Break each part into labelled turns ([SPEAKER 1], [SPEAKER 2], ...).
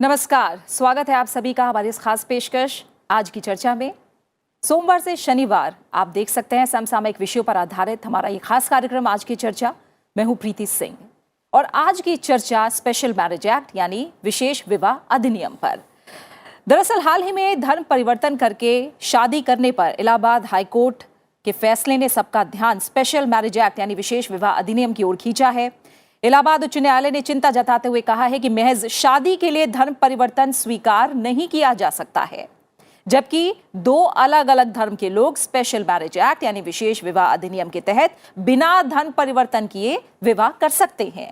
[SPEAKER 1] नमस्कार, स्वागत है आप सभी का हमारी इस खास पेशकश आज की चर्चा में। सोमवार से शनिवार आप देख सकते हैं समसामयिक विषयों पर आधारित हमारा ये खास कार्यक्रम आज की चर्चा। मैं हूं प्रीति सिंह और आज की चर्चा स्पेशल मैरिज एक्ट यानी विशेष विवाह अधिनियम पर। दरअसल हाल ही में धर्म परिवर्तन करके शादी करने पर इलाहाबाद हाईकोर्ट के फैसले ने सबका ध्यान स्पेशल मैरिज एक्ट यानी विशेष विवाह अधिनियम की ओर खींचा है। इलाहाबाद उच्च न्यायालय ने चिंता जताते हुए कहा है कि महज शादी के लिए धर्म परिवर्तन स्वीकार नहीं किया जा सकता है, जबकि दो अलग अलग धर्म के लोग स्पेशल मैरिज एक्ट यानी विशेष विवाह अधिनियम के तहत बिना धर्म परिवर्तन किए विवाह कर सकते हैं।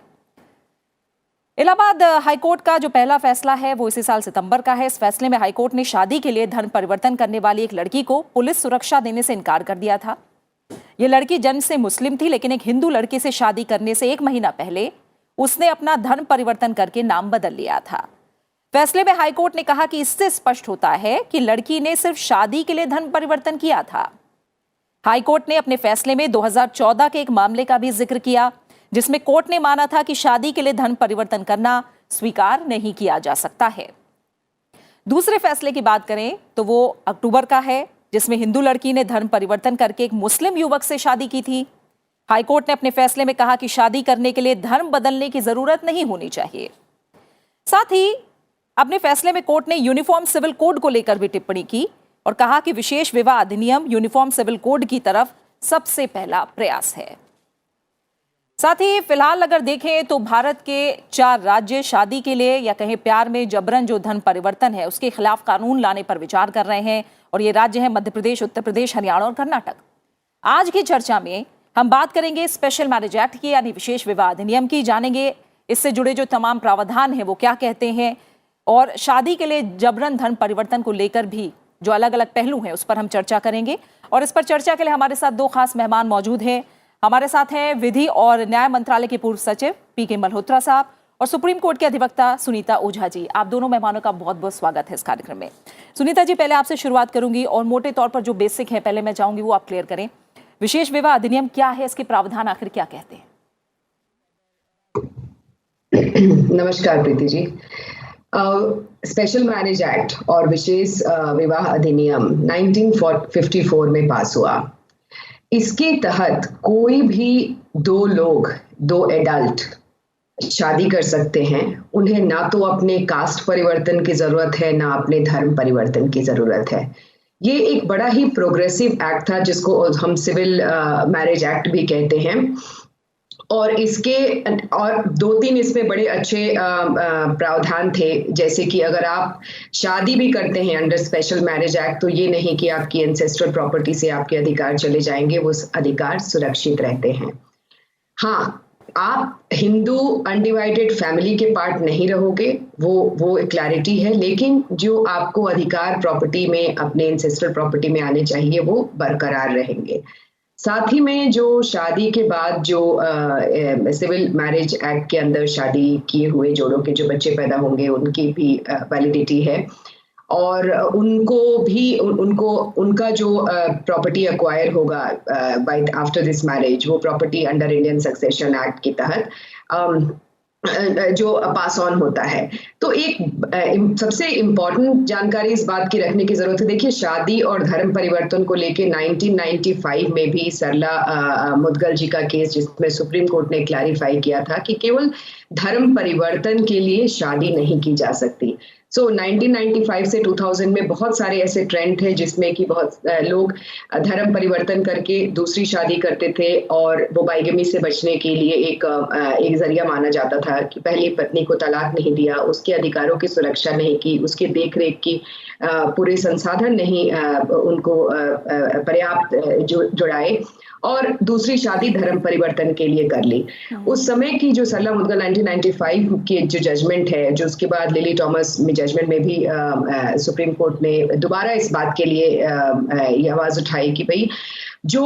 [SPEAKER 1] इलाहाबाद हाईकोर्ट का जो पहला फैसला है वो इसी साल सितंबर का है। इस फैसले में हाईकोर्ट ने शादी के लिए धर्म परिवर्तन करने वाली एक लड़की को पुलिस सुरक्षा देने से इनकार कर दिया था। ये लड़की जन्म से मुस्लिम थी, लेकिन एक हिंदू लड़के से शादी करने से 1 महीना पहले उसने अपना धर्म परिवर्तन करके नाम बदल लिया था। फैसले में हाईकोर्ट ने कहा कि इससे स्पष्ट होता है कि लड़की ने सिर्फ शादी के लिए धर्म परिवर्तन किया था। हाईकोर्ट ने अपने फैसले में 2014 के एक मामले का भी जिक्र किया, जिसमें कोर्ट ने माना था कि शादी के लिए धर्म परिवर्तन करना स्वीकार नहीं किया जा सकता है। दूसरे फैसले की बात करें तो वो अक्टूबर का है, जिसमें हिंदू लड़की ने धर्म परिवर्तन करके एक मुस्लिम युवक से शादी की थी। हाईकोर्ट ने अपने फैसले में कहा कि शादी करने के लिए धर्म बदलने की जरूरत नहीं होनी चाहिए। साथ ही अपने फैसले में कोर्ट ने यूनिफॉर्म सिविल कोड को लेकर भी टिप्पणी की और कहा कि विशेष विवाह अधिनियम यूनिफॉर्म सिविल कोड की तरफ सबसे पहला प्रयास है। साथ ही फिलहाल अगर देखें तो भारत के 4 राज्य शादी के लिए या कहें प्यार में जबरन जो धर्म परिवर्तन है उसके खिलाफ कानून लाने पर विचार कर रहे हैं और ये राज्य हैं मध्य प्रदेश, उत्तर प्रदेश, हरियाणा और कर्नाटक। आज की चर्चा में हम बात करेंगे स्पेशल मैरिज एक्ट की यानी विशेष विवाह अधिनियम की। जानेंगे इससे जुड़े जो तमाम प्रावधान हैं वो क्या कहते हैं और शादी के लिए जबरन धर्म परिवर्तन को लेकर भी जो अलग अलग पहलू हैं उस पर हम चर्चा करेंगे। और इस पर चर्चा के लिए हमारे साथ 2 खास मेहमान मौजूद हैं। हमारे साथ हैं विधि और न्याय मंत्रालय के पूर्व सचिव पीके मल्होत्रा साहब और सुप्रीम कोर्ट के अधिवक्ता सुनीता ओझा जी। आप दोनों मेहमानों का बहुत बहुत स्वागत है इस कार्यक्रम में। सुनीता जी, पहले आपसे शुरुआत करूंगी और मोटे तौर पर जो बेसिक है पहले मैं चाहूंगी वो आप क्लियर करें। विशेष विवाह अधिनियम क्या है, इसके प्रावधान आखिर क्या कहते हैं?
[SPEAKER 2] नमस्कार Preeti ji. Special marriage act और विशेष विवाह अधिनियम 1954 में पास हुआ। इसके तहत कोई भी 2 लोग, 2 एडल्ट शादी कर सकते हैं। उन्हें ना तो अपने कास्ट परिवर्तन की जरूरत है ना अपने धर्म परिवर्तन की जरूरत है। ये एक बड़ा ही प्रोग्रेसिव एक्ट था जिसको हम सिविल मैरिज एक्ट भी कहते हैं और इसके और 2-3 इसमें बड़े अच्छे प्रावधान थे, जैसे कि अगर आप शादी भी करते हैं अंडर स्पेशल मैरिज एक्ट तो ये नहीं कि आपकी एंसेस्ट्रल प्रॉपर्टी से आपके अधिकार चले जाएंगे, वो अधिकार सुरक्षित रहते हैं। हाँ, आप हिंदू अनडिवाइडेड फैमिली के पार्ट नहीं रहोगे, वो क्लैरिटी है, लेकिन जो आपको अधिकार प्रॉपर्टी में अपने एंसेस्ट्रल प्रॉपर्टी में आने चाहिए वो बरकरार रहेंगे। साथ ही में जो शादी के बाद जो सिविल मैरिज एक्ट के अंदर शादी किए हुए जोड़ों के जो बच्चे पैदा होंगे उनकी भी वैलिडिटी है और उनका जो प्रॉपर्टी एक्वायर होगा बाय आफ्टर दिस मैरिज, वो property under Indian succession act के तहत जो पास ऑन होता है। तो एक सबसे इम्पोर्टेंट जानकारी इस बात की रखने की जरूरत है। देखिए, शादी और धर्म परिवर्तन को लेके 1995 में भी सरला मुदगल जी का केस, जिसमें सुप्रीम कोर्ट ने क्लैरिफाई किया था कि केवल धर्म परिवर्तन के लिए शादी नहीं की जा सकती। 1995 से 2000 में बहुत सारे ऐसे ट्रेंड थे जिसमें कि बहुत लोग धर्म परिवर्तन करके दूसरी शादी करते थे और वो बाइगमी से बचने के लिए एक जरिया माना जाता था कि पहली पत्नी को तलाक नहीं दिया, उसके अधिकारों की सुरक्षा नहीं की, उसके देख रेख की पूरे संसाधन नहीं उनको पर्याप्त जुड़ाए और दूसरी शादी धर्म परिवर्तन के लिए कर ली। उस समय की जो सरला मुदगल 1995 की जो जजमेंट है, जो उसके बाद लिली थॉमस में जजमेंट में भी सुप्रीम कोर्ट ने दोबारा इस बात के लिए ये आवाज उठाई कि भाई जो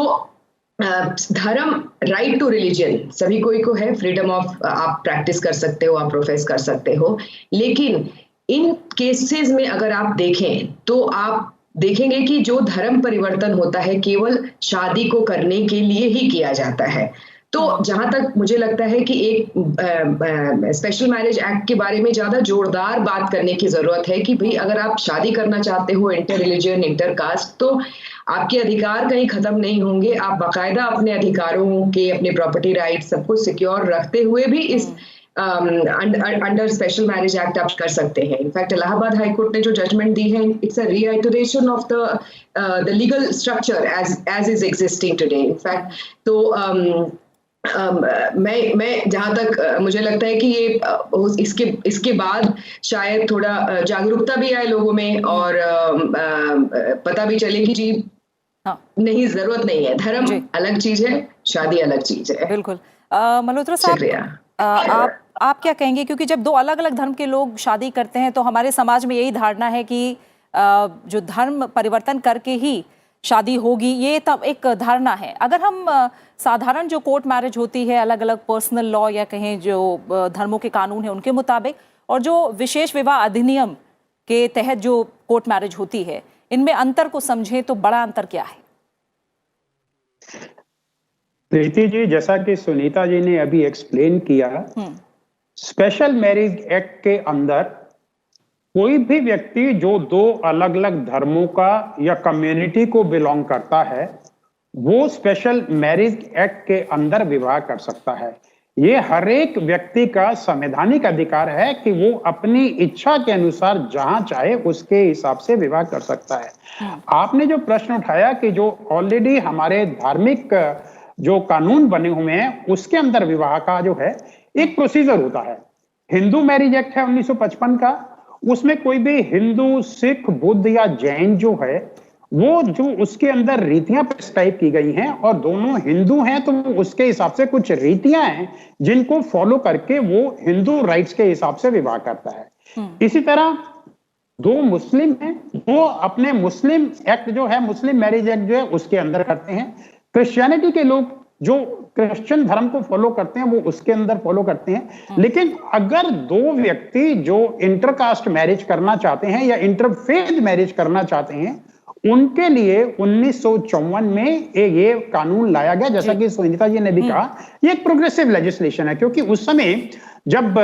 [SPEAKER 2] धर्म, राइट टू रिलीजन सभी कोई को है, फ्रीडम ऑफ आप प्रैक्टिस कर सकते हो, आप प्रोफेस कर सकते हो, लेकिन इन केसेस में अगर आप देखें तो आप देखेंगे कि जो धर्म परिवर्तन होता है केवल शादी को करने के लिए ही किया जाता है। तो जहां तक मुझे लगता है कि एक स्पेशल मैरिज एक्ट के बारे में ज्यादा जोरदार बात करने की जरूरत है कि भाई अगर आप शादी करना चाहते हो इंटर रिलीजन इंटर कास्ट, तो आपके अधिकार कहीं खत्म नहीं होंगे। आप बाकायदा अपने अधिकारों के, अपने प्रॉपर्टी राइट सब कुछ सिक्योर रखते हुए भी इस अंडर स्पेशल मैरिज एक्ट आप कर सकते हैं। इनफैक्ट इलाहाबाद हाई कोर्ट ने जो जजमेंट दी है, it's a reiteration of the legal structure as is existing today. In fact तो मैं जहां तक मुझे लगता है कि ये इसके बाद शायद थोड़ा जागरूकता भी आए लोगों में, और पता भी चले कि जी नहीं, जरूरत नहीं है, धर्म अलग चीज है, शादी अलग चीज है।
[SPEAKER 1] बिल्कुल। मल्होत्रा साहब, आप क्या कहेंगे, क्योंकि जब दो अलग अलग धर्म के लोग शादी करते हैं तो हमारे समाज में यही धारणा है कि जो धर्म परिवर्तन करके ही शादी होगी, ये तब एक धारणा है। अगर हम साधारण जो कोर्ट मैरिज होती है, अलग अलग पर्सनल लॉ या कहें जो धर्मों के कानून है उनके मुताबिक, और जो विशेष विवाह अधिनियम के तहत जो कोर्ट मैरिज होती है, इनमें अंतर को समझें तो बड़ा अंतर क्या है?
[SPEAKER 3] प्रीति जी, जैसा कि सुनीता जी ने अभी एक्सप्लेन किया, स्पेशल मैरिज एक्ट के अंदर कोई भी व्यक्ति जो दो अलग अलग धर्मों का या कम्युनिटी को बिलोंग करता है, वो स्पेशल मैरिज एक्ट के अंदर विवाह कर सकता है। ये हर एक व्यक्ति का संवैधानिक अधिकार है कि वो अपनी इच्छा के अनुसार जहां चाहे उसके हिसाब से विवाह कर सकता है। आपने जो प्रश्न उठाया कि जो ऑलरेडी हमारे धार्मिक जो कानून बने हुए हैं उसके अंदर विवाह का जो है एक प्रोसीजर होता है। हिंदू मैरिज एक्ट है 1955 का, उसमें कोई भी हिंदू, सिख, बुद्ध या जैन जो है, वो जो उसके अंदर रीतियां प्रिस्क्राइब की गई हैं, और दोनों हिंदू हैं तो उसके हिसाब से कुछ रीतियां हैं जिनको फॉलो करके वो हिंदू राइट्स के हिसाब से विवाह करता है। इसी तरह दो मुस्लिम हैं, वो अपने मुस्लिम एक्ट जो है, मुस्लिम मैरिज एक्ट जो है उसके अंदर करते हैं। क्रिश्चियनिटी के लोग जो क्रिश्चियन धर्म को फॉलो करते हैं वो उसके अंदर फॉलो करते हैं। लेकिन अगर दो व्यक्ति जो इंटरकास्ट मैरिज करना चाहते हैं या इंटरफेथ मैरिज करना चाहते हैं, उनके लिए 1954 में ये कानून लाया गया। जैसा कि सुनीता जी ने भी कहा, ये एक प्रोग्रेसिव लेजिस्लेशन है, क्योंकि उस समय जब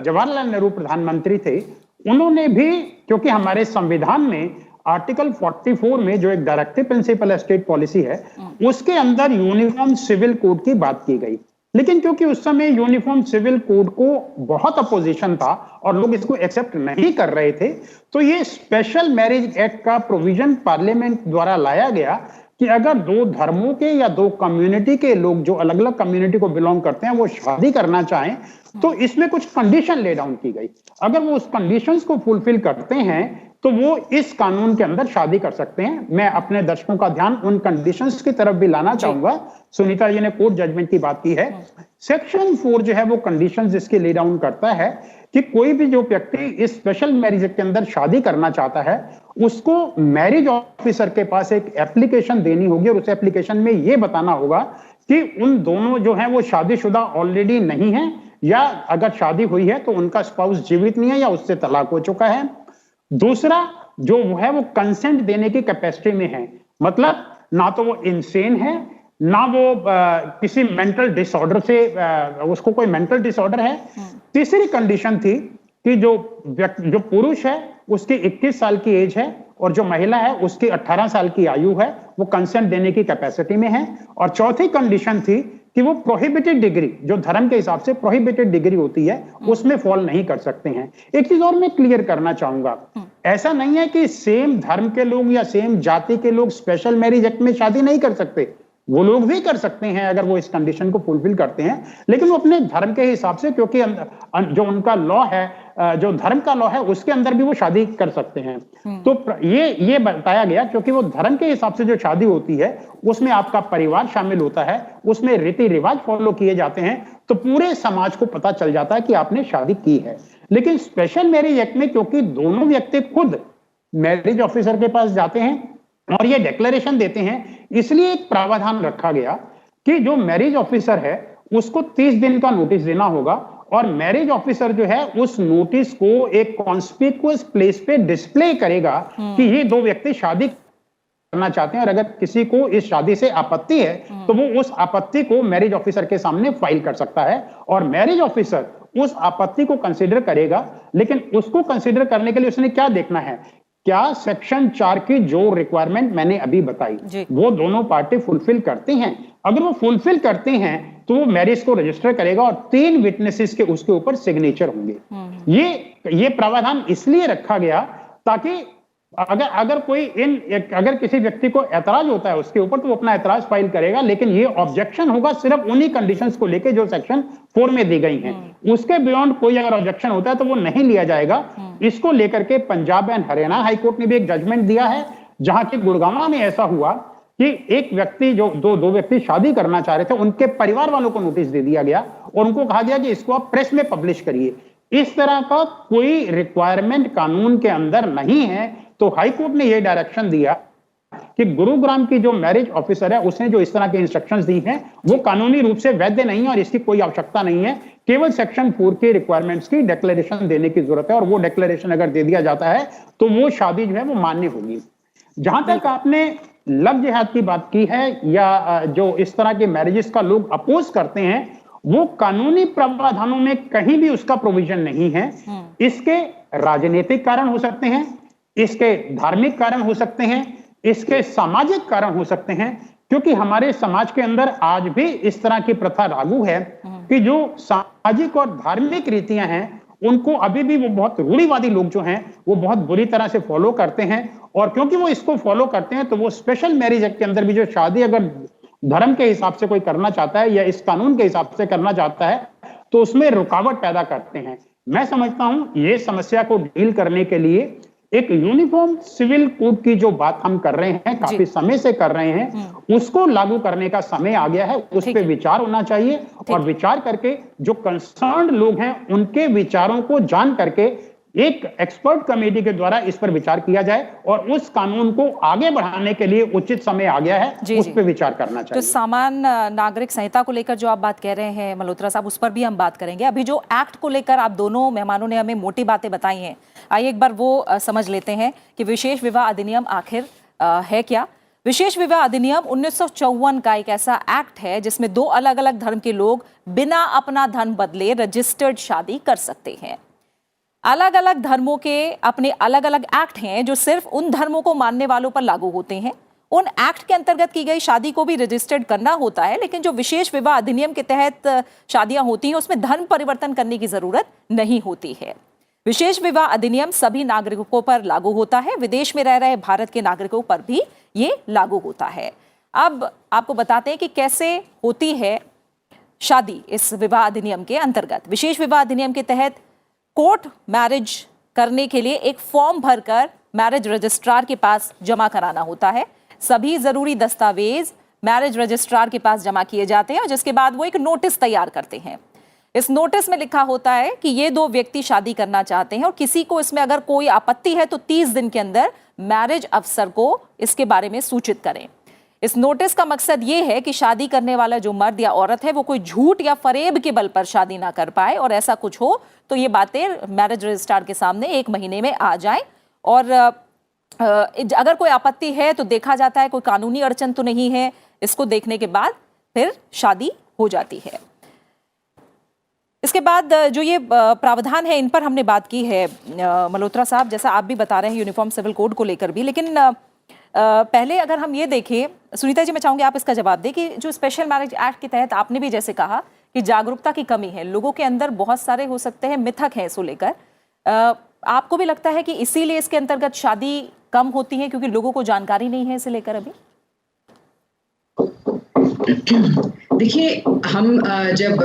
[SPEAKER 3] जवाहरलाल नेहरू प्रधानमंत्री थे, उन्होंने भी, क्योंकि हमारे संविधान में आर्टिकल 44 में जो एक डायरेक्टिव प्रिंसिपल स्टेट पॉलिसी है, उसके अंदर यूनिफॉर्म सिविल कोड की बात की गई। लेकिन क्योंकि उस समय यूनिफॉर्म सिविल कोड को बहुत अपोजिशन था और लोग इसको एक्सेप्ट नहीं कर रहे थे, तो ये स्पेशल मैरिज एक्ट का प्रोविजन पार्लियामेंट द्वारा लाया गया कि अगर दो धर्मों के या दो कम्युनिटी के लोग जो अलग अलग कम्युनिटी को बिलोंग करते हैं वो शादी करना चाहें, तो इसमें कुछ कंडीशन ले डाउन की गई। अगर वो उस कंडीशंस को फुलफिल करते हैं तो वो इस कानून के अंदर शादी कर सकते हैं। मैं अपने दर्शकों का ध्यान उन कंडीशंस की तरफ भी लाना चाहूंगा। सुनीता जी ने कोर्ट जजमेंट की बात की है। सेक्शन 4 जो है वो कंडीशंस इसके ले डाउन करता है कि कोई भी जो व्यक्ति इस स्पेशल मैरिज के अंदर शादी करना चाहता है, उसको मैरिज ऑफिसर के पास एक एप्लीकेशन देनी होगी, और उस एप्लीकेशन में ये बताना होगा कि उन दोनों जो है वो शादीशुदा ऑलरेडी नहीं है, या अगर शादी हुई है तो उनका स्पाउस जीवित नहीं है या उससे तलाक हो चुका है। दूसरा जो है वो कंसेंट देने की कैपेसिटी में है, मतलब ना तो वो इनसेन है, ना वो किसी मेंटल डिसऑर्डर से उसको कोई मेंटल डिसऑर्डर है। तीसरी कंडीशन थी कि जो पुरुष है उसकी 21 साल की एज है और जो महिला है उसकी 18 साल की आयु है, वो कंसेंट देने की कैपेसिटी में है। और चौथी कंडीशन थी कि वो प्रोहिबिटेड डिग्री, जो धर्म के हिसाब से प्रोहिबिटेड डिग्री होती है, उसमें फॉल नहीं कर सकते हैं। एक चीज और मैं क्लियर करना चाहूंगा, ऐसा नहीं है कि सेम धर्म के लोग या सेम जाति के लोग स्पेशल मैरिज एक्ट में शादी नहीं कर सकते। वो लोग भी कर सकते हैं अगर वो इस कंडीशन को फुलफिल करते हैं, लेकिन वो अपने धर्म के हिसाब से, क्योंकि जो उनका लॉ है, जो धर्म का लॉ है, उसके अंदर भी वो शादी कर सकते हैं। तो ये बताया गया, क्योंकि वो धर्म के हिसाब से जो शादी होती है उसमें आपका परिवार शामिल होता है, उसमें रीति रिवाज फॉलो किए जाते हैं, तो पूरे समाज को पता चल जाता है कि आपने शादी की है। लेकिन स्पेशल मैरिज एक्ट में क्योंकि दोनों व्यक्ति खुद मैरिज ऑफिसर के पास जाते हैं और ये डिक्लेरेशन देते हैं, इसलिए एक प्रावधान रखा गया कि जो मैरिज ऑफिसर है उसको 30 दिन का नोटिस देना होगा, और मैरिज ऑफिसर जो है उस नोटिस को एक कॉन्स्पिक्यूअस प्लेस पे डिस्प्ले करेगा कि ये दो व्यक्ति शादी करना चाहते हैं और अगर किसी को इस शादी से आपत्ति है तो वो उस आपत्ति को मैरिज ऑफिसर के सामने फाइल कर सकता है और मैरिज ऑफिसर उस आपत्ति को कंसीडर करेगा। लेकिन उसको कंसीडर करने के लिए उसने क्या देखना है, क्या सेक्शन 4 की जो रिक्वायरमेंट मैंने अभी बताई वो दोनों पार्टी फुलफिल करते हैं। अगर वो फुलफिल करते हैं तो वो मैरिज को रजिस्टर करेगा और 3 विटनेसेस के उसके ऊपर सिग्नेचर होंगे। ये प्रावधान इसलिए रखा गया ताकि अगर कोई अगर किसी व्यक्ति को ऐतराज होता है उसके ऊपर तो वो अपना ऐतराज फाइल करेगा, लेकिन ये ऑब्जेक्शन होगा सिर्फ उन्हीं कंडीशंस को लेके जो सेक्शन 4 में दी गई हैं। उसके बियॉन्ड कोई अगर ऑब्जेक्शन होता है तो वो नहीं लिया जाएगा। इसको लेकर के पंजाब एंड हरियाणा हाईकोर्ट ने भी एक जजमेंट दिया है, जहां की गुड़गांव में ऐसा हुआ कि एक व्यक्ति जो दो व्यक्ति शादी करना चाह रहे थे, उनके परिवार वालों को नोटिस दे दिया गया और उनको कहा गया कि इसको आप प्रेस में पब्लिश करिए। इस तरह का कोई रिक्वायरमेंट कानून के अंदर नहीं है, तो हाईकोर्ट ने यह डायरेक्शन दिया कि गुरुग्राम की जो मैरिज ऑफिसर है उसने जो इस तरह के इंस्ट्रक्शंस दी हैं वो कानूनी रूप से वैध नहीं है और इसकी कोई आवश्यकता नहीं है। केवल सेक्शन 4 के रिक्वायरमेंट्स की डिक्लेरेशन देने की जरूरत है और वो डिक्लेरेशन अगर दे दिया जाता है तो वो शादी जो है वो मान्य होगी। जहां तक आपने लव जिहाद की बात की है या जो इस तरह के मैरिजेस का लोग अपोज करते हैं, वो कानूनी प्रावधानों में कहीं भी उसका प्रोविजन नहीं है। इसके राजनीतिक कारण हो सकते हैं, इसके धार्मिक कारण हो सकते हैं, इसके सामाजिक कारण हो सकते हैं, क्योंकि हमारे समाज के अंदर आज भी इस तरह की प्रथा लागू है कि जो सामाजिक और धार्मिक रीतियां हैं उनको अभी भी वो बहुत रूढ़िवादी लोग जो हैं वो बहुत बुरी तरह से फॉलो करते हैं। और क्योंकि वो इसको फॉलो करते हैं तो वो स्पेशल मैरिज एक्ट के अंदर भी जो शादी अगर धर्म के हिसाब से कोई करना चाहता है या इस कानून के हिसाब से करना चाहता है तो उसमें रुकावट पैदा करते हैं। मैं समझता हूं ये समस्या को डील करने के लिए एक यूनिफॉर्म सिविल कोड की जो बात हम कर रहे हैं, काफी समय से कर रहे हैं, उसको लागू करने का समय आ गया है। उस पर विचार होना चाहिए और विचार करके जो कंसर्न्ड लोग हैं उनके विचारों को जान करके एक एक्सपर्ट कमेटी के द्वारा इस पर विचार किया जाए और उस कानून को आगे बढ़ाने के लिए उचित समय आ गया है, उस पर विचार करना चाहिए।
[SPEAKER 1] तो सामान्य नागरिक संहिता को लेकर जो आप बात कह रहे हैं मल्होत्रा साहब, उस पर भी हम बात करेंगे। अभी जो एक्ट को लेकर आप दोनों मेहमानों ने हमें मोटी बातें बताई हैं, आइए एक बार वो समझ लेते हैं कि विशेष विवाह अधिनियम आखिर है क्या। विशेष विवाह अधिनियम 1954 का एक ऐसा एक्ट है जिसमें 2 अलग अलग धर्म के लोग बिना अपना धर्म बदले रजिस्टर्ड शादी कर सकते हैं। अलग अलग धर्मों के अपने अलग अलग एक्ट हैं जो सिर्फ उन धर्मों को मानने वालों पर लागू होते हैं। उन एक्ट के अंतर्गत की गई शादी को भी रजिस्टर्ड करना होता है, लेकिन जो विशेष विवाह अधिनियम के तहत शादियां होती हैं उसमें धर्म परिवर्तन करने की जरूरत नहीं होती है। विशेष विवाह अधिनियम सभी नागरिकों पर लागू होता है, विदेश में रह रहे भारत के नागरिकों पर भी ये लागू होता है। अब आपको बताते हैं कि कैसे होती है शादी इस विवाह अधिनियम के अंतर्गत। विशेष विवाह अधिनियम के तहत कोर्ट मैरिज करने के लिए एक फॉर्म भरकर मैरिज रजिस्ट्रार के पास जमा कराना होता है। सभी जरूरी दस्तावेज मैरिज रजिस्ट्रार के पास जमा किए जाते हैं और जिसके बाद वो एक नोटिस तैयार करते हैं। इस नोटिस में लिखा होता है कि ये 2 व्यक्ति शादी करना चाहते हैं और किसी को इसमें अगर कोई आपत्ति है तो 30 दिन के अंदर मैरिज अफसर को इसके बारे में सूचित करें। इस नोटिस का मकसद ये है कि शादी करने वाला जो मर्द या औरत है वो कोई झूठ या फरेब के बल पर शादी ना कर पाए और ऐसा कुछ हो तो ये बातें मैरिज रजिस्ट्रार के सामने 1 महीने में आ जाएं और अगर कोई आपत्ति है तो देखा जाता है कोई कानूनी अड़चन तो नहीं है। इसको देखने के बाद फिर शादी हो जाती है। इसके बाद जो ये प्रावधान है इन पर हमने बात की है मल्होत्रा साहब, जैसा आप भी बता रहे हैं यूनिफॉर्म सिविल कोड को लेकर भी, लेकिन पहले अगर हम ये देखें, सुनीता जी मैं चाहूंगी आप इसका जवाब दें कि जो स्पेशल मैरिज एक्ट के तहत आपने भी जैसे कहा कि जागरूकता की कमी है, लोगों के अंदर बहुत सारे हो सकते हैं मिथक हैं इसको लेकर, आपको भी लगता है कि इसीलिए इसके अंतर्गत शादी कम होती है क्योंकि लोगों को जानकारी नहीं है इसे लेकर अभी?
[SPEAKER 2] देखिए, हम जब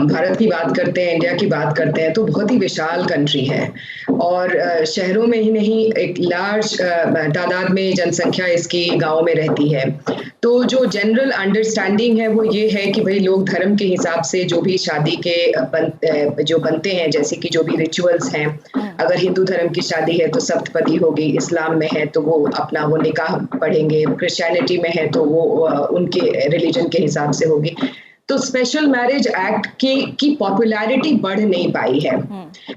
[SPEAKER 2] भारत की बात करते हैं, इंडिया की बात करते हैं तो बहुत ही विशाल कंट्री है और शहरों में ही नहीं एक लार्ज तादाद में जनसंख्या इसकी गांव में रहती है। तो जो जनरल अंडरस्टैंडिंग है वो ये है कि भाई लोग धर्म के हिसाब से जो भी शादी के जो बनते हैं, जैसे कि जो भी रिचुअल्स हैं, अगर हिंदू धर्म की शादी है तो सप्तपदी होगी, इस्लाम में है तो वो अपना वो निकाह पढ़ेंगे, क्रिश्चियनिटी में है तो वो उनके रिलीजन के हिसाब से होगी। तो स्पेशल मैरिज एक्ट की पॉपुलैरिटी बढ़ नहीं पाई है।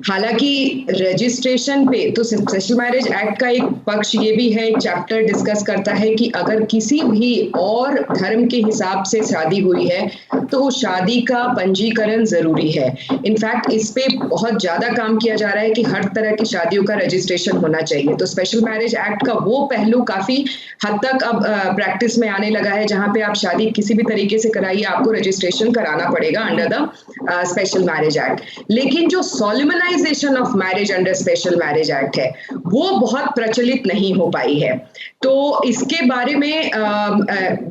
[SPEAKER 2] हालांकि रजिस्ट्रेशन पे तो स्पेशल मैरिज एक्ट का एक पक्ष ये भी है, एक चैप्टर डिस्कस करता है कि अगर किसी भी और धर्म के हिसाब से शादी हुई है तो उस शादी का पंजीकरण जरूरी है। इनफैक्ट इस पे बहुत ज्यादा काम किया जा रहा है कि हर तरह की शादियों का रजिस्ट्रेशन होना चाहिए। तो स्पेशल मैरिज एक्ट का वो पहलू काफी हद तक अब प्रैक्टिस में आने लगा है, जहां पे आप शादी किसी भी तरीके से कराइए आपको रजिस्ट्रेशन कराना पड़ेगा under the special marriage act. लेकिन जो solemnisation of marriage under special marriage act है वो बहुत प्रचलित नहीं हो पाई है। तो इसके बारे में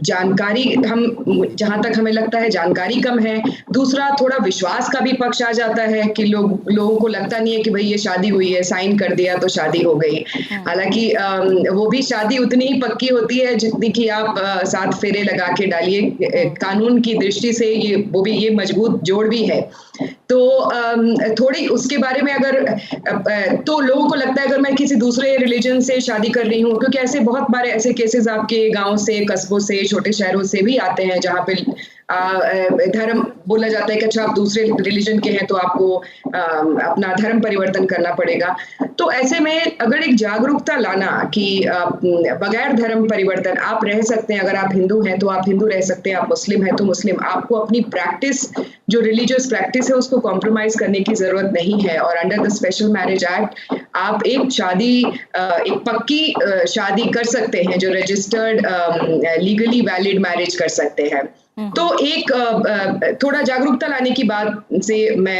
[SPEAKER 2] जानकारी हम, जहां तक हमें लगता है जानकारी कम है। दूसरा, थोड़ा विश्वास का भी पक्ष आ जाता है कि लोगों को लगता नहीं है कि भाई ये शादी हुई है, साइन कर दिया तो शादी हो गई। हालांकि वो भी शादी उतनी ही पक्की होती है जितनी कि आप 7 फेरे लगा के डालिए। कानून की दृष्टि से ये मजबूत जोड़ भी है। तो थोड़ी उसके बारे में अगर तो लोगों को लगता है अगर मैं किसी दूसरे रिलीजन से शादी कर रही हूँ, क्योंकि ऐसे बहुत बार ऐसे केसेस आपके गांव से, कस्बों से, छोटे शहरों से भी आते हैं जहाँ पे धर्म बोला जाता है कि अच्छा आप दूसरे रिलीजन के हैं तो आपको अपना धर्म परिवर्तन करना पड़ेगा। तो ऐसे में अगर एक जागरूकता लाना कि बगैर धर्म परिवर्तन आप रह सकते हैं, अगर आप हिंदू हैं तो आप हिंदू रह सकते हैं, आप मुस्लिम हैं तो मुस्लिम, आपको अपनी प्रैक्टिस जो रिलीजियस प्रैक्टिस है उसको कॉम्प्रोमाइज करने की जरूरत नहीं है। और under the special marriage act आप एक शादी, एक पक्की शादी कर सकते हैं जो रजिस्टर्ड लीगली वैलिड मैरिज कर सकते हैं। तो एक थोड़ा जागरूकता लाने की बात से मैं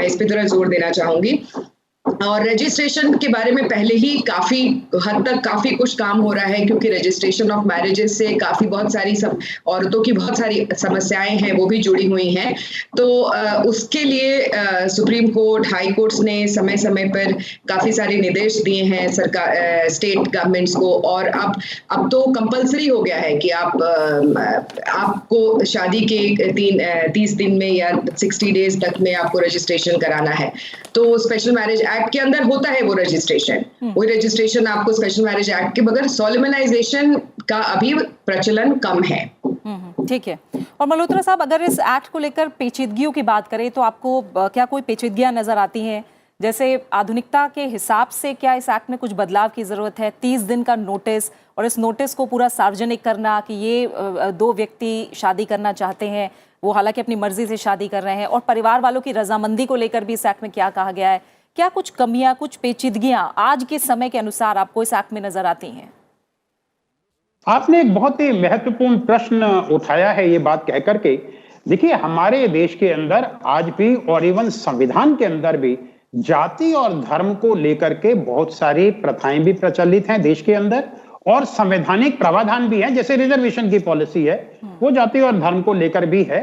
[SPEAKER 2] इस पे थोड़ा जोर देना चाहूंगी। और रजिस्ट्रेशन के बारे में पहले ही काफी हद तक काफी कुछ काम हो रहा है, क्योंकि रजिस्ट्रेशन ऑफ मैरिजेस से बहुत सारी औरतों की बहुत सारी समस्याएं हैं वो भी जुड़ी हुई हैं। तो उसके लिए सुप्रीम कोर्ट, हाई कोर्ट्स ने समय समय पर काफी सारे निर्देश दिए हैं सरकार, स्टेट गवर्नमेंट्स को। और अब तो कंपलसरी हो गया है कि आपको शादी के 30 दिन में या 60 डेज तक में आपको रजिस्ट्रेशन कराना है। तो स्पेशल मैरिज एक्ट के अंदर होता है वो रजिस्ट्रेशन आपको स्पेशल मैरिज एक्ट के बगैर सॉलिमनाइजेशन का अभी प्रचलन कम है।
[SPEAKER 1] ठीक है। और मल्होत्रा साहब, अगर इस एक्ट को लेकर पेचीदगियों की बात करें तो आपको क्या कोई पेचीदगियां नजर आती हैं? जैसे आधुनिकता के हिसाब से क्या इस एक्ट में कुछ बदलाव की जरूरत है? 30 दिन का नोटिस, और इस नोटिस को पूरा सार्वजनिक करना कि ये 2 व्यक्ति शादी करना चाहते हैं, वो हालांकि अपनी मर्जी से शादी कर रहे हैं, और परिवार वालों की रजामंदी को लेकर भी इस एक्ट में क्या कहा गया है? क्या कुछ कमियां, कुछ पेचीदगियां आज के समय के अनुसार आपको इस एक्ट में नजर आती हैं?
[SPEAKER 3] आपने एक बहुत ही महत्वपूर्ण प्रश्न उठाया है ये बात कह करके। देखिए, हमारे देश के अंदर आज भी और इवन संविधान के अंदर भी जाति और धर्म को लेकर के बहुत सारी प्रथाएं भी प्रचलित हैं देश के अंदर, और संवैधानिक प्रावधान भी हैं। जैसे रिजर्वेशन की पॉलिसी है वो जाति और धर्म को लेकर भी है।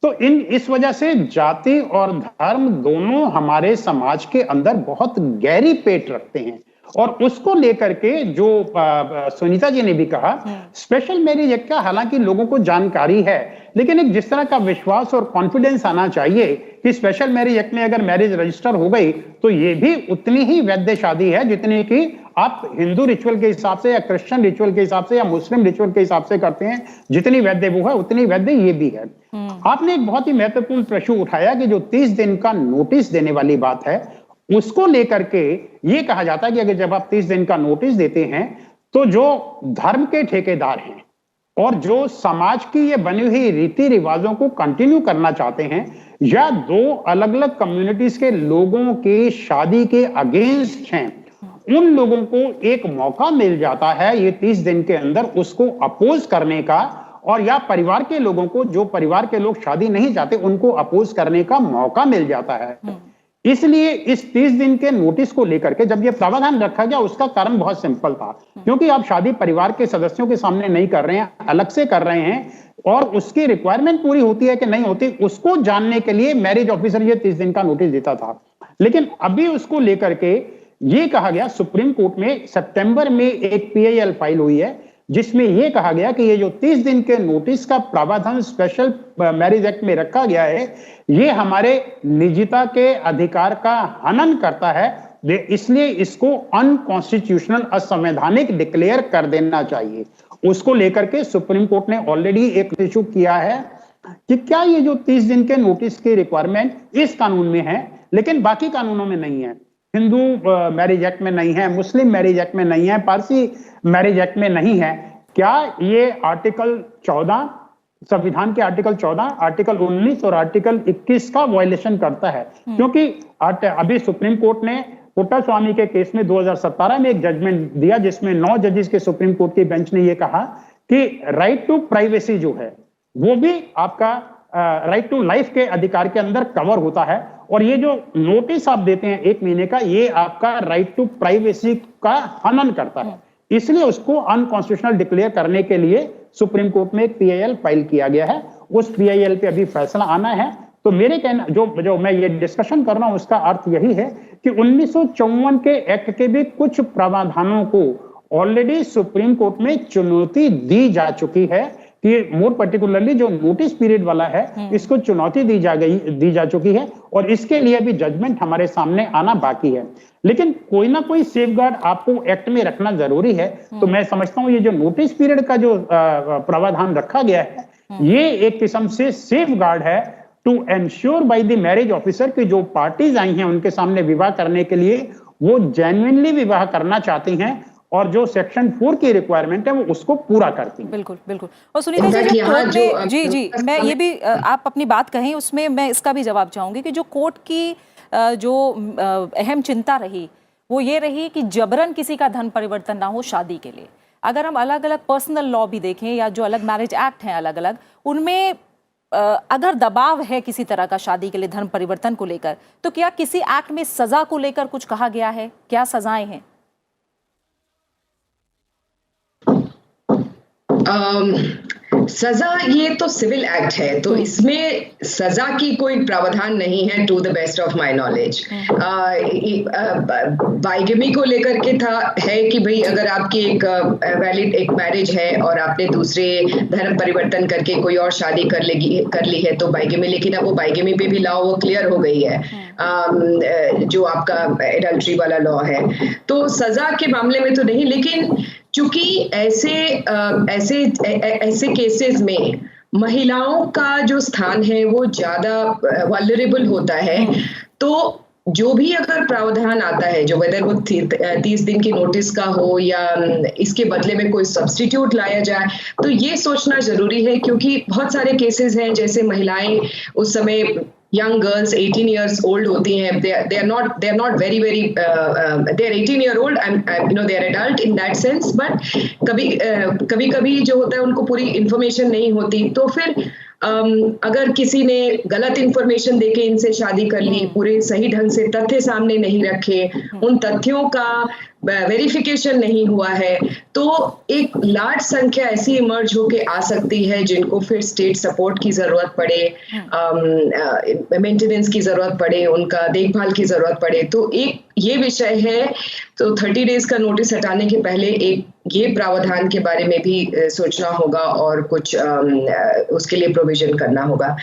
[SPEAKER 3] तो इस वजह से जाति और धर्म दोनों हमारे समाज के अंदर बहुत गहरी पेट रखते हैं। और उसको लेकर के जो सुनीता जी ने भी कहा, स्पेशल मैरिज एक्ट का हालांकि लोगों को जानकारी है, लेकिन एक जिस तरह का विश्वास और कॉन्फिडेंस आना चाहिए कि स्पेशल मैरिज एक्ट में अगर मैरिज रजिस्टर हो गई तो ये भी उतनी ही वैध शादी है जितनी कि आप हिंदू रिचुअल के हिसाब से या क्रिश्चियन रिचुअल के हिसाब से या मुस्लिम रिचुअल के हिसाब से करते हैं। जितनी वैध वो है उतनी वैध ये भी है। आपने एक बहुत ही महत्वपूर्ण प्रश्न उठाया कि जो 30 दिन का नोटिस देने वाली बात है उसको लेकर के ये कहा जाता है कि अगर जब आप 30 दिन का नोटिस देते हैं तो जो धर्म के ठेकेदार हैं और जो समाज की ये बनी हुई रीति रिवाजों को कंटिन्यू करना चाहते हैं, या 2 अलग अलग कम्युनिटीज के लोगों की शादी के अगेंस्ट हैं, उन लोगों को एक मौका मिल जाता है ये 30 दिन के अंदर उसको अपोज करने का, और या परिवार के लोगों को, जो परिवार के लोग शादी नहीं चाहते, उनको अपोज करने का मौका मिल जाता है। इसलिए इस 30 दिन के नोटिस को लेकर के जब ये प्रावधान रखा गया उसका कारण बहुत सिंपल था, क्योंकि आप शादी परिवार के सदस्यों के सामने नहीं कर रहे हैं, अलग से कर रहे हैं, और उसकी रिक्वायरमेंट पूरी होती है कि नहीं होती उसको जानने के लिए मैरिज ऑफिसर ये 30 दिन का नोटिस देता था। लेकिन अभी उसको लेकर के ये कहा गया, सुप्रीम कोर्ट में सितंबर में एक PIL फाइल हुई है जिसमें यह कहा गया कि ये जो 30 दिन के नोटिस का प्रावधान स्पेशल मैरिज एक्ट में रखा गया है, ये हमारे निजता के अधिकार का हनन करता है, इसलिए इसको अनकॉन्स्टिट्यूशनल, असंवैधानिक डिक्लेयर कर देना चाहिए। उसको लेकर के सुप्रीम कोर्ट ने ऑलरेडी एक इशू किया है कि क्या ये जो 30 दिन के नोटिस की रिक्वायरमेंट इस कानून में है लेकिन बाकी कानूनों में नहीं है, हिंदू मैरिज एक्ट में नहीं है, मुस्लिम मैरिज एक्ट में नहीं है, पारसी मैरिज एक्ट में नहीं है, क्या ये आर्टिकल 14 संविधान के आर्टिकल 14, आर्टिकल 19 और आर्टिकल 21 का वायलेशन करता है? क्योंकि अभी सुप्रीम कोर्ट ने पुट्टास्वामी के केस में 2017 में एक जजमेंट दिया जिसमें 9 जजेस के सुप्रीम कोर्ट की बेंच ने यह कहा कि राइट टू प्राइवेसी जो है वो भी आपका राइट टू लाइफ के अधिकार के अंदर कवर होता है, और ये जो नोटिस आप देते हैं 1 महीने का, ये आपका राइट टू प्राइवेसी का हनन करता है। इसलिए उसको अनकॉन्स्टिट्यूशनल डिक्लेयर करने के लिए सुप्रीम कोर्ट में एक PIL फाइल किया गया है। उस PIL पे अभी फैसला आना है। तो मेरे कहना जो मैं ये डिस्कशन कर रहा हूं उसका अर्थ यही है कि 1954 के एक्ट के भी कुछ प्रावधानों को ऑलरेडी सुप्रीम कोर्ट में चुनौती दी जा चुकी है कि मोर पर्टिकुलरली जो नोटिस पीरियड वाला है इसको चुनौती दी जा चुकी है, और इसके लिए भी जजमेंट हमारे सामने आना बाकी है। लेकिन कोई ना कोई सेफगार्ड आपको एक्ट में रखना जरूरी है। तो मैं समझता हूं ये जो नोटिस पीरियड का जो प्रावधान रखा गया है ये एक किस्म से सेफगार्ड है to ensure by the marriage officer कि जो पार्टीज आई हैं उनके सामने विवाह करने के लिए वो जेन्युइनली विवाह करना चाहती हैं और जो सेक्शन 4 की रिक्वायरमेंट है वो उसको पूरा करती है।
[SPEAKER 1] बिल्कुल बिल्कुल। और सुनीता जी, जो कोर्ट ने जी मैं ये भी आप अपनी बात कहें उसमें मैं इसका भी जवाब चाहूंगी कि जो कोर्ट की जो अहम चिंता रही वो ये रही कि जबरन किसी का धर्म परिवर्तन ना हो शादी के लिए। अगर हम अलग अलग पर्सनल लॉ भी देखें या जो अलग मैरिज एक्ट हैं अलग अलग, उनमें अगर दबाव है किसी तरह का शादी के लिए धर्म परिवर्तन को लेकर, तो क्या किसी एक्ट में सजा को लेकर कुछ कहा गया है? क्या सजाएं हैं?
[SPEAKER 2] सजा ये तो सिविल एक्ट है, तो इसमें सजा की कोई प्रावधान नहीं है to the best of my knowledge. Bigamy को लेकर के है कि भाई अगर आपकी एक वैलिड एक मैरिज है और आपने दूसरे धर्म परिवर्तन करके कोई और शादी कर ली है तो बाइगमी, लेकिन अब वो बाइगमी पे भी लॉ वो क्लियर हो गई है जो आपका एडल्ट्री वाला लॉ है, तो सजा के मामले में तो नहीं। लेकिन चूंकि ऐसे केसेस में महिलाओं का जो स्थान है वो ज्यादा वल्नरेबल होता है, तो जो भी अगर प्रावधान आता है जो वेदर वो 30 दिन की नोटिस का हो या इसके बदले में कोई सब्स्टिट्यूट लाया जाए, तो ये सोचना जरूरी है क्योंकि बहुत सारे केसेस हैं जैसे महिलाएं उस समय young girls 18 years old होती हैं, they are not very they are 18 year old and they are adult in that sense, but कभी जो होता है उनको पूरी इंफॉर्मेशन नहीं होती, तो फिर अगर किसी ने गलत इंफॉर्मेशन देके इनसे शादी कर ली, पूरे सही ढंग से तथ्य सामने नहीं रखे, उन तथ्यों का वेरिफिकेशन नहीं हुआ है, तो एक लार्ज संख्या ऐसी इमर्ज होके आ सकती है जिनको फिर स्टेट सपोर्ट की जरूरत पड़े, मेंटेनेंस की जरूरत पड़े, उनका देखभाल की जरूरत पड़े। तो एक ये विषय है, तो 30 डेज का नोटिस हटाने के पहले एक ये प्रावधान के बारे में भी सोचना होगा और कुछ उसके लिए प्रोविजन करना होगा।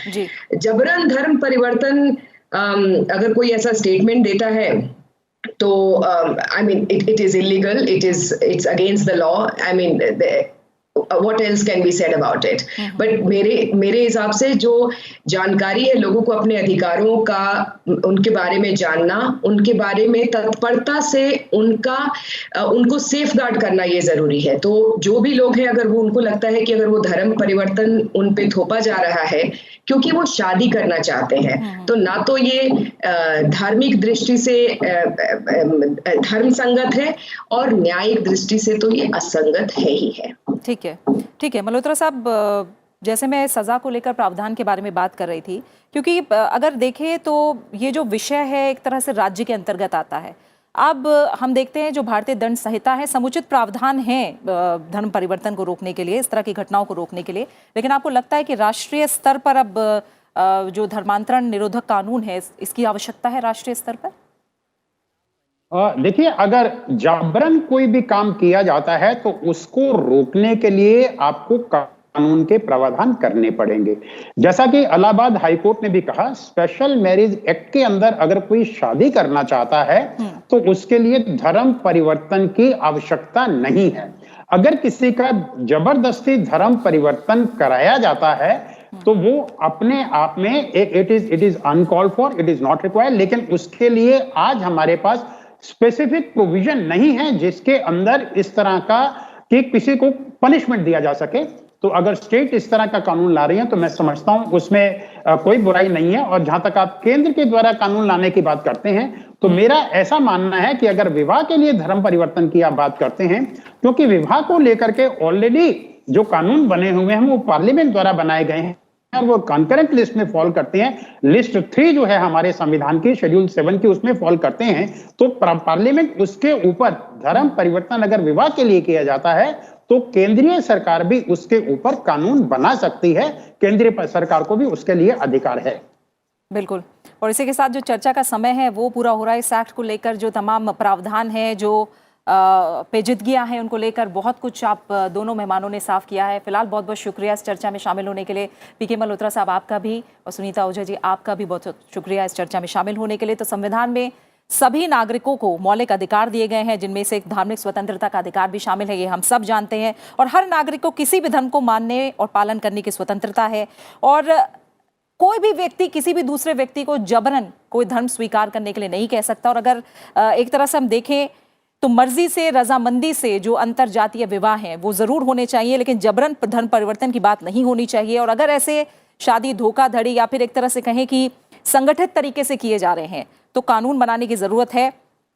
[SPEAKER 2] जबरन धर्म परिवर्तन अगर कोई ऐसा स्टेटमेंट देता है तो I mean it is illegal, it's against the law, I mean what else can be said about it? But मेरे हिसाब से जो जानकारी है लोगों को अपने अधिकारों का उनके बारे में जानना, उनके बारे में तत्परता से उनको सेफ गार्ड करना ये जरूरी है। तो जो भी लोग हैं अगर वो उनको लगता है कि अगर वो धर्म परिवर्तन उन पे थोपा जा रहा है क्योंकि वो शादी करना चाहते हैं, तो ना तो ये धार्मिक दृष्टि से धर्म संगत है और न्यायिक दृष्टि से तो ये असंगत है ही है।
[SPEAKER 1] ठीक है मल्होत्रा साहब, जैसे मैं सजा को लेकर प्रावधान के बारे में बात कर रही थी, क्योंकि अगर देखें तो ये जो विषय है एक तरह से राज्य के अंतर्गत आता है। अब हम देखते हैं जो भारतीय दंड संहिता है, समुचित प्रावधान है धर्म परिवर्तन को रोकने के लिए, इस तरह की घटनाओं को रोकने के लिए, लेकिन आपको लगता है कि राष्ट्रीय स्तर पर अब जो धर्मांतरण निरोधक कानून है इसकी आवश्यकता है राष्ट्रीय स्तर पर?
[SPEAKER 3] देखिए, अगर जबरन कोई भी काम किया जाता है तो उसको रोकने के लिए आपको कानून के प्रावधान करने पड़ेंगे। जैसा कि इलाहाबाद हाईकोर्ट ने भी कहा, स्पेशल मैरिज एक्ट के अंदर अगर कोई शादी करना चाहता है तो उसके लिए धर्म परिवर्तन की आवश्यकता नहीं है। अगर किसी का जबरदस्ती धर्म परिवर्तन कराया जाता है तो वो अपने आप में एक it is uncalled for, it is not required, लेकिन उसके लिए आज हमारे पास स्पेसिफिक प्रोविजन नहीं है जिसके अंदर इस तरह का कि किसी को पनिशमेंट दिया जा सके। तो अगर स्टेट इस तरह का कानून ला रही है तो मैं समझता हूं उसमें कोई बुराई नहीं है। और जहां तक आप केंद्र के द्वारा कानून लाने की बात करते हैं तो मेरा ऐसा मानना है कि अगर विवाह के लिए धर्म परिवर्तन की आप बात करते हैं, क्योंकि विवाह को लेकर के ऑलरेडी जो कानून बने हुए हैं वो पार्लियामेंट द्वारा बनाए गए हैं और वो कॉन्करेंट लिस्ट में फॉल करते हैं। लिस्ट 3 जो है हमारे संविधान की शेड्यूल 7 की, उसमें फॉल करते हैं। तो पार्लियामेंट उसके ऊपर धर्म परिवर्तन अगर विवाह के लिए किया जाता है तो केंद्रीय सरकार भी उसके ऊपर कानून बना सकती है। केंद्रीय सरकार को भी उसके लिए अधिकार है।
[SPEAKER 1] बिल्कुल। और इसी के साथ जो चर्चा का समय है वो पूरा हो रहा है। इस एक्ट को लेकर जो तमाम प्रावधान है, जो पेचीदगियां हैं, उनको लेकर बहुत कुछ आप दोनों मेहमानों ने साफ किया है। फिलहाल बहुत बहुत शुक्रिया इस चर्चा में शामिल होने के लिए। पीके मल्होत्रा साहब आपका भी और सुनीता ओझा जी आपका भी बहुत शुक्रिया इस चर्चा में शामिल होने के लिए। तो संविधान में सभी नागरिकों को मौलिक अधिकार दिए गए हैं, जिनमें से एक धार्मिक स्वतंत्रता का अधिकार भी शामिल है, ये हम सब जानते हैं। और हर नागरिक को किसी भी धर्म को मानने और पालन करने की स्वतंत्रता है। और कोई भी व्यक्ति किसी भी दूसरे व्यक्ति को जबरन कोई धर्म स्वीकार करने के लिए नहीं कह सकता। और अगर एक तरह से हम देखें तो मर्जी से, रजामंदी से जो अंतर जातीय विवाह हैं वो जरूर होने चाहिए, लेकिन जबरन धर्म परिवर्तन की बात नहीं होनी चाहिए। और अगर ऐसे शादी धोखाधड़ी या फिर एक तरह से कहें कि संगठित तरीके से किए जा रहे हैं तो कानून बनाने की जरूरत है,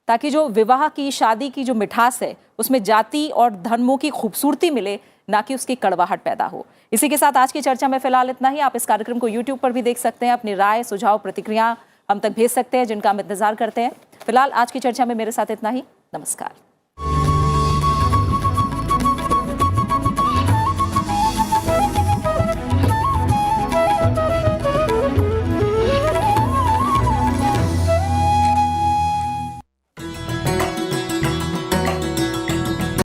[SPEAKER 1] ताकि जो विवाह की, शादी की जो मिठास है उसमें जाति और धर्मों की खूबसूरती मिले, ना कि उसकी कड़वाहट पैदा हो। इसी के साथ आज की चर्चा में फिलहाल इतना ही। आप इस कार्यक्रम को YouTube पर भी देख सकते हैं। अपनी राय, सुझाव, प्रतिक्रिया हम तक भेज सकते हैं, जिनका हम इंतजार करते हैं। फिलहाल आज की चर्चा में मेरे साथ इतना ही। नमस्कार।